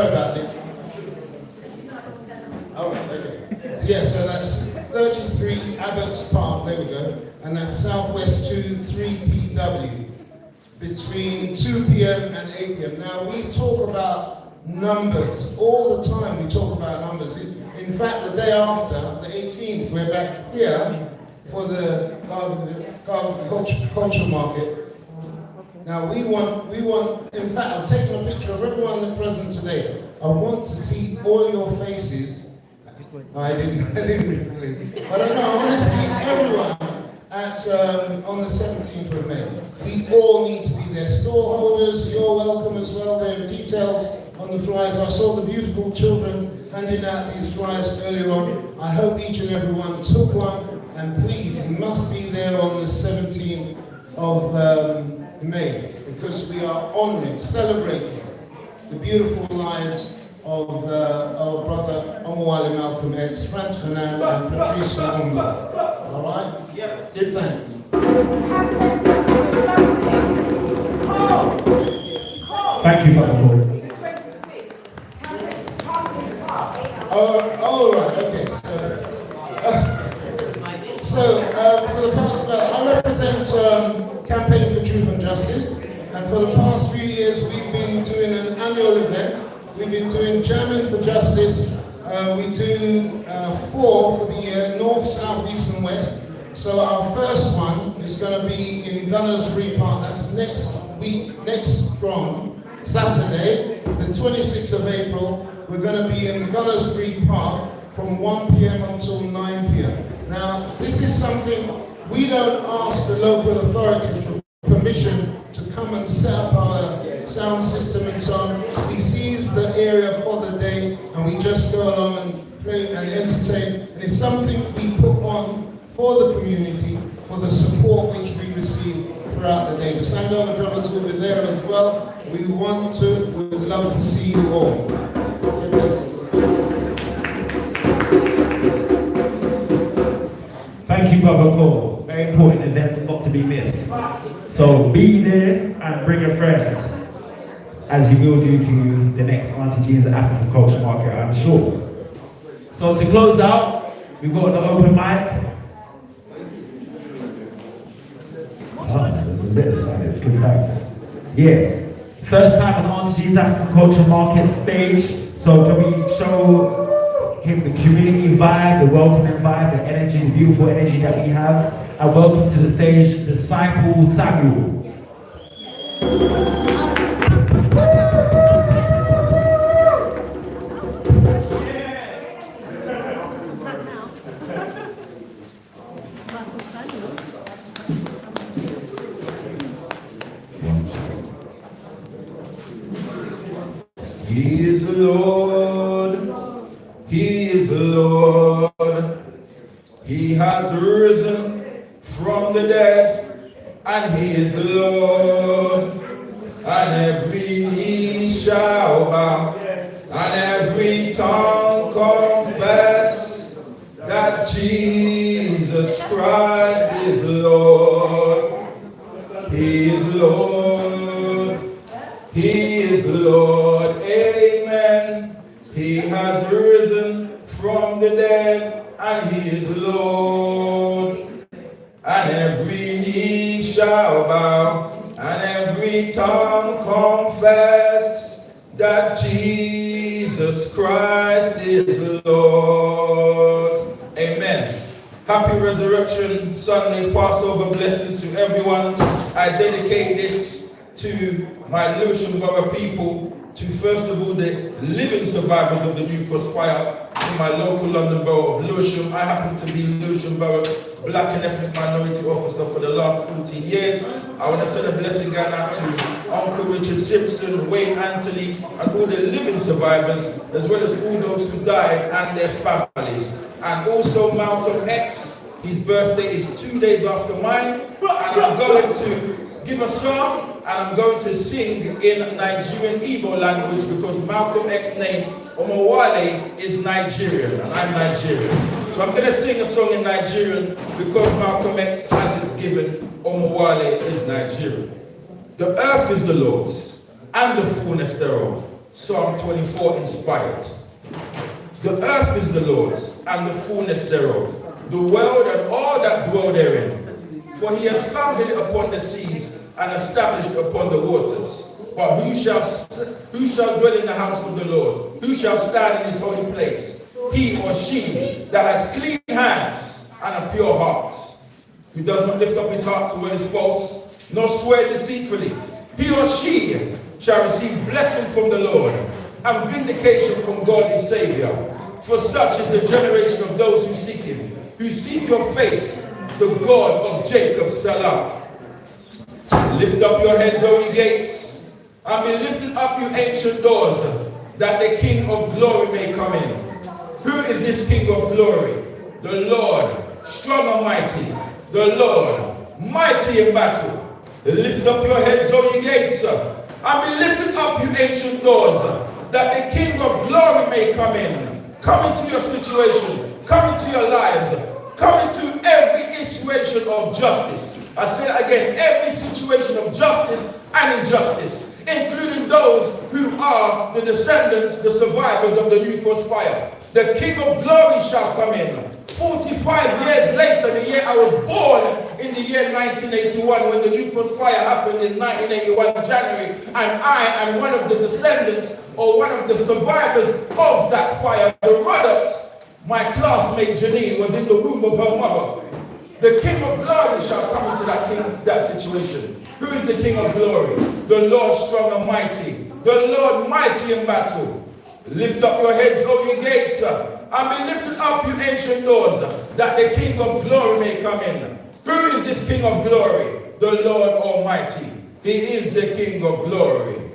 about this. Oh, okay. Yeah, so that's 33 Abbots Park, there we go. And that's Southwest 23PW, between 2 p.m. and 8 p.m. Now, we talk about numbers all the time. We talk about numbers. In fact, the day after, the 18th, we're back here for the cultural market. Now, we want, in fact, I've taken a picture of everyone present today. I want to see all your faces. I didn't really. But I want to see everyone at on the 17th of May. We all need to be there. Storeholders, you're welcome as well. There are details on the flyers. I saw the beautiful children handing out these flyers earlier on. I hope each and every one took one. And please, you must be there on the 17th of May, because we are honoring, celebrating the beautiful lives of our brother Amoali Malcolm X, Franz Fanon, and Patrice Lumumba. All right? Yeah. Give thanks. Thank you, Brother Paul. All right, okay, so term Campaign for Truth and Justice, and for the past few years we've been doing an annual event. We've been doing Chairman for Justice. We do 4 for the year, North, South, East and West. So our first one is going to be in Gunnersbury Park. That's next week, next from Saturday, the 26th of April. We're going to be in Gunnersbury Park from 1 p.m. until 9 p.m. Now, this is something we don't ask the local authorities for permission to come and set up our sound system and so on. He sees the area for the day and we just go along and play and entertain. And it's something we put on for the community, for the support which we receive throughout the day. The Sangoma drummers will be there as well. We would love to see you all. Thank you, Brother Cole. Very important events not to be missed. So be there and bring your friends, as you will do to the next Auntie G's African Culture Market, I'm sure. So to close out, we've got the open mic. There's a bit of silence, good thanks. Yeah, first time on Auntie G's African Culture Market stage. So can we show him the community vibe, the welcoming vibe, the energy, the beautiful energy that we have. And welcome to the stage, Disciple Samuel. He is the Lord, He is the Lord, He has risen from the dead, and He is the Lord, and every knee shall bow, and every tongue confess that Jesus Christ is Lord. He is Lord, He is Lord, amen. He has risen from the dead, and He is Lord. And every knee shall bow, and every tongue confess that Jesus Christ is Lord. Amen. Happy Resurrection Sunday, Passover blessings to everyone. I dedicate this to my Lewisham Borough people, to first of all the living survivors of the New Cross fire in my local London borough of Lewisham. I happen to be Lewisham Borough Black and Ethnic Minority Officer for the last 14 years. I want to send a blessing going out to Uncle Richard Simpson, Wayne Anthony, and all the living survivors, as well as all those who died and their families. And also Malcolm X, his birthday is 2 days after mine, and I'm going to give a song, and I'm going to sing in Nigerian Igbo language because Malcolm X's name, Omowale, is Nigerian, and I'm Nigerian. So I'm going to sing a song in Nigerian because Malcolm X, as is given, Omowale is Nigerian. The earth is the Lord's, and the fullness thereof. Psalm 24 inspired. The earth is the Lord's, and the fullness thereof, the world and all that dwell therein. For He has founded it upon the seas, and established upon the waters. But who shall dwell in the house of the Lord? Who shall stand in His holy place? He or she that has clean hands and a pure heart, who does not lift up his heart to what is false, nor swear deceitfully. He or she shall receive blessing from the Lord, and vindication from God His Savior. For such is the generation of those who seek Him, who seek your face, the God of Jacob, Salah. Lift up your heads, O ye gates, and be lifted up, you ancient doors, that the King of glory may come in. Who is this King of glory? The Lord, strong and mighty, the Lord, mighty in battle. Lift up your heads, O ye gates, and be lifted up, you ancient doors, that the King of glory may come in. Come into your situation, come into your lives, come into every situation of justice. I say it again, every situation of justice and injustice, including those who are the descendants, the survivors of the New Cross fire. The King of glory shall come in. 45 years later, the year I was born, in the year 1981, when the nuclear fire happened in 1981 January, and I am one of the descendants or one of the survivors of that fire. The Ruddocks, my classmate Janine, was in the womb of her mother. The King of Glory shall come into that situation. Who is the King of Glory? The Lord strong and mighty, the Lord mighty in battle. Lift up your heads, O ye gates, and be lifted up, you ancient doors, that the King of Glory may come in. Who is this King of Glory? The Lord Almighty. He is the King of Glory.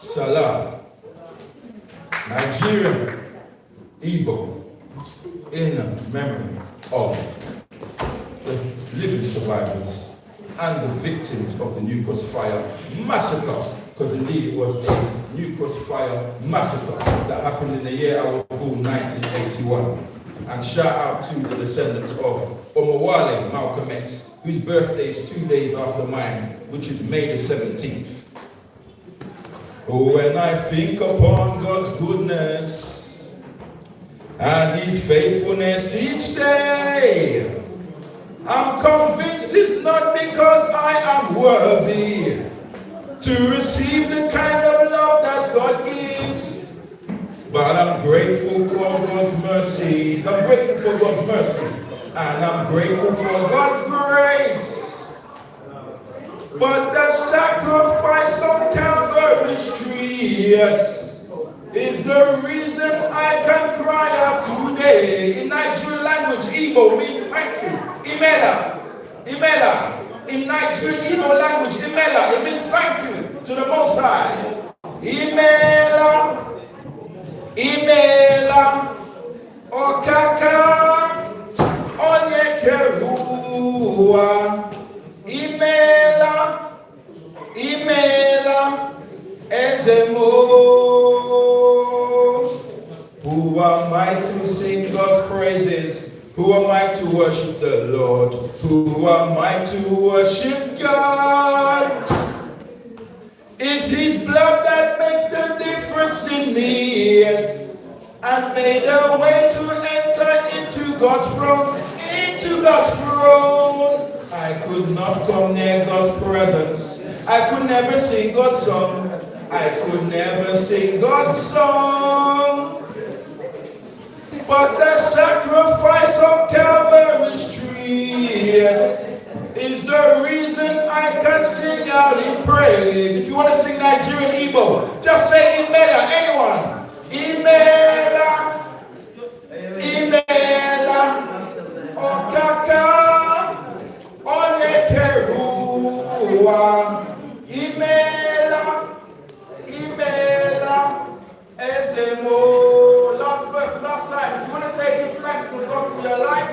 Salah. Nigerian, Igbo, in memory of the living survivors and the victims of the Newcross Fire massacre, because indeed it was a Newcross Fire massacre that happened in the year I was born, 1981. And shout out to the descendants of Omawale Malcolm X, whose birthday is 2 days after mine, which is May the 17th. Oh, when I think upon God's goodness and His faithfulness each day, I'm convinced it's not because I am worthy to receive the kind of love that God gives, but I'm grateful for God's mercies. I'm grateful for God's mercy, and I'm grateful for God's grace. But the sacrifice on Calvary's tree, yes, is the reason I can cry out today. In Nigerian language, Igbo means thank you. Imela. Imela. In Nigerian Igbo language, Imela, it means thank you to the Most High. Imela. Imela. Okaka. Onyekerua. Imela. Imela. Ezemo. Who am I to sing God's praises? Who am I to worship the Lord? Who am I to worship God? It's His blood that makes the difference in me, yes, and made a way to enter into God's throne, into God's throne. I could not come near God's presence. I could never sing God's song. I could never sing God's song. But the sacrifice of Calvary's tree, yes, is the reason I can sing out in praise. If you want to sing Nigerian Igbo, just say Imela. Anyone? Imela. Imela. Okaka. Onyekerua. Imela. Imela. Ezemo. Last time. If you want to say give thanks to God for your life,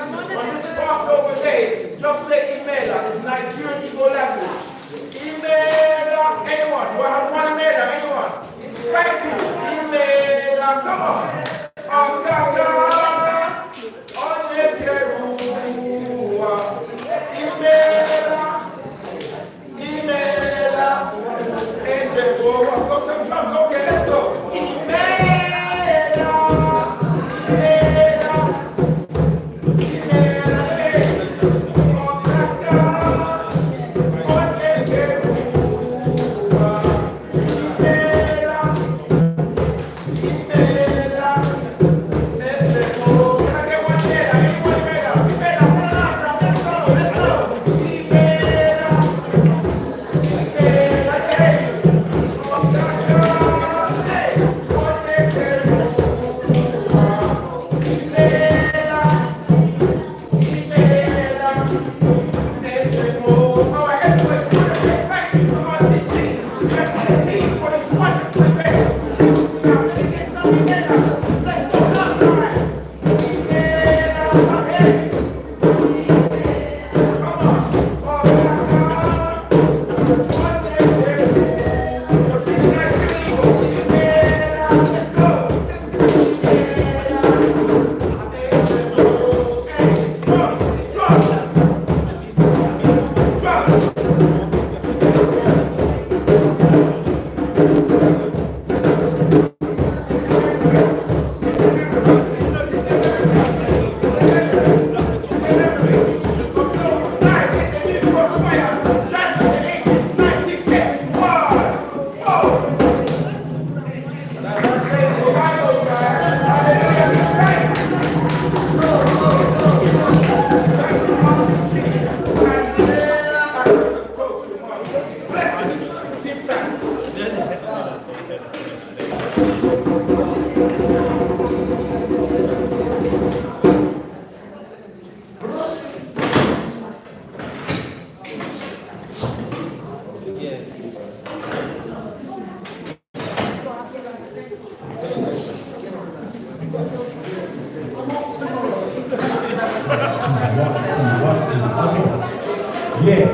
Yeah.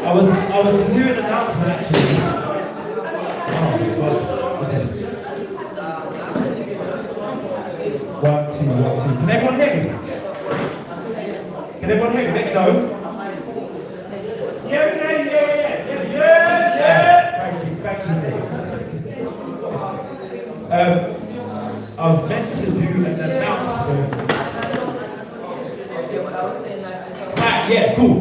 I was to do an announcement actually. Oh my God. Okay. 1, 2, 1, 2. Can everyone hear me? Can everyone hear me? Let me know. Yeah. Thank you. I was meant to do an announcement. Right, yeah, cool.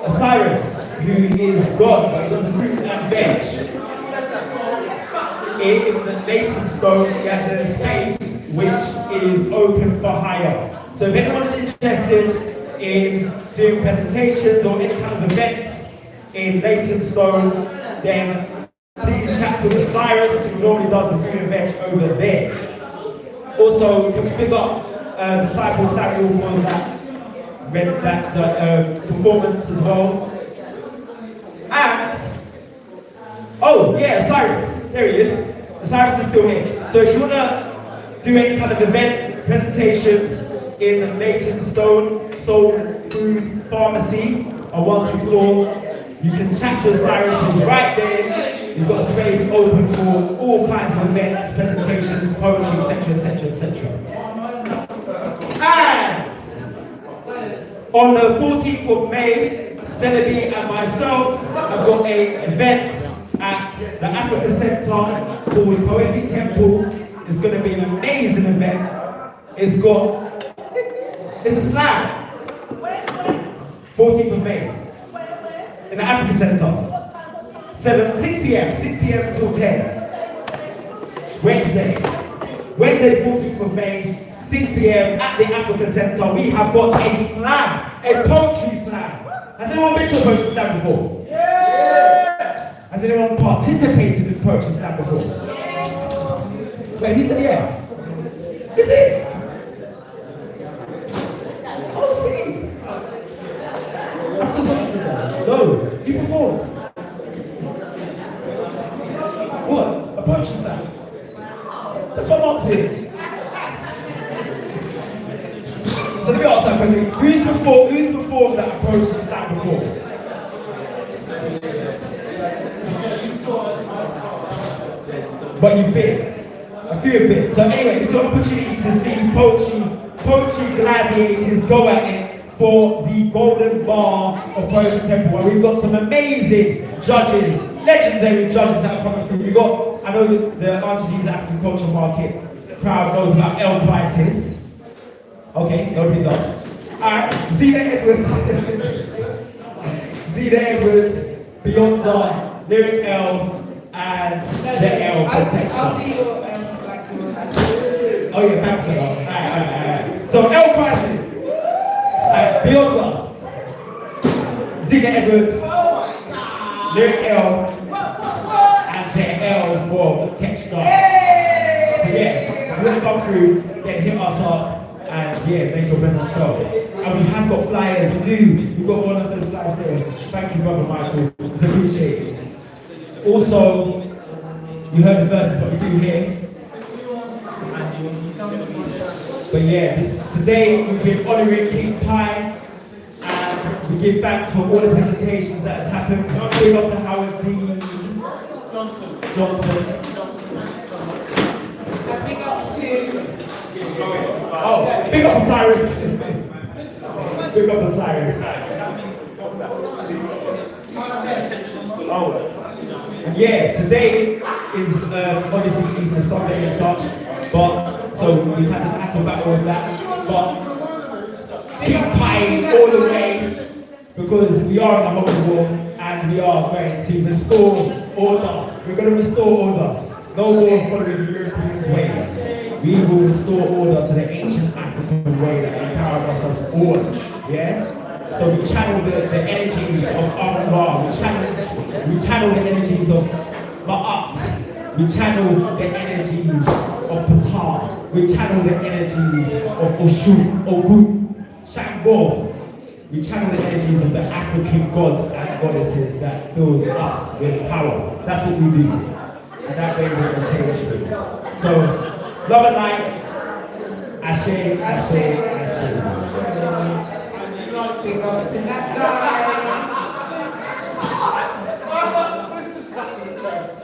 Osiris, who is God, but he does fruit and veg. In the Leytonstone, he has a space which is open for hire. So if anyone's interested in doing presentations or any kind of event in Leytonstone, then please chat to Osiris, who normally does the fruit and veg over there. Also, you can pick up Disciple Samuel for that performance as well. And, oh yeah, Osiris, there he is. Osiris is still here. So if you want to do any kind of event, presentations in the Leytonstone Soul Food Pharmacy on 1 floor, you can chat to Osiris, who's right there. He's got a space open for all kinds of events, presentations, poetry, etc. And on the 14th of May, Stella B and myself have got an event at the Africa Centre called Poetic Temple. It's going to be an amazing event. It's a slam. 14th of May in the Africa Centre. 6 p.m. till 10. Wednesday, 14th of May, 6 p.m. at the Africa Centre. We have got a slam, a poetry slam. Has anyone been to a poetry slam before? Yeah! Has anyone participated in poetry slam before? Yeah! Wait, he said yeah. Is it? Oh, see. No, you performed. What? A poetry slam? That's what I'm saying. So let me ask that question. Who's performed that poetry slam before? But you've been. A few have been. So anyway, it's an opportunity to see poetry gladiators go at it for the Golden Bar of Poetry Temple, where we've got some amazing judges, legendary judges that are coming through. I know the Auntie African Culture Market crowd knows about L Crisis. Okay, nobody does. Alright, Zena Edwards, Beyond Dawn, Lyric L, and the L for Texture. Oh yeah, thanks a lot. Alright. So L Crisis, Beyond Dawn, Zena Edwards, Lyric L, and the L for Texture. So yeah, if you want to come through, then hit us up. And yeah, make your presence show. And we have got flyers, we've got one of those flyers there. Thank you, Brother Michael, it's appreciated. Also, you heard the verses what we do here. But yeah, today we've been honouring King Pie, and we give thanks for all the presentations that has happened. Big up to Howard D. Johnson. And big up to... Oh, big up Osiris. Big up Osiris. Oh. Yeah, today is obviously Easter Sunday and such, but so we've had to battle with that. But keep fighting all the way, because we are in the Holy War and we are going to restore order. We're going to restore order. No more following the European ways. We will restore order to the ancient African way that empowered us as all. Yeah? So we channel the energies of Armar, we channel the energies of Ma'at, we channel the energies of Ptah, we channel the energies of Oshun, Ogun, Shango. We channel the energies of the African gods and goddesses that fills us with power. That's what we do. And that way we're going to change things. So, love and light, Ashe, Ashe, Ashe. Big ups in that guy. Let's just cut to the chase.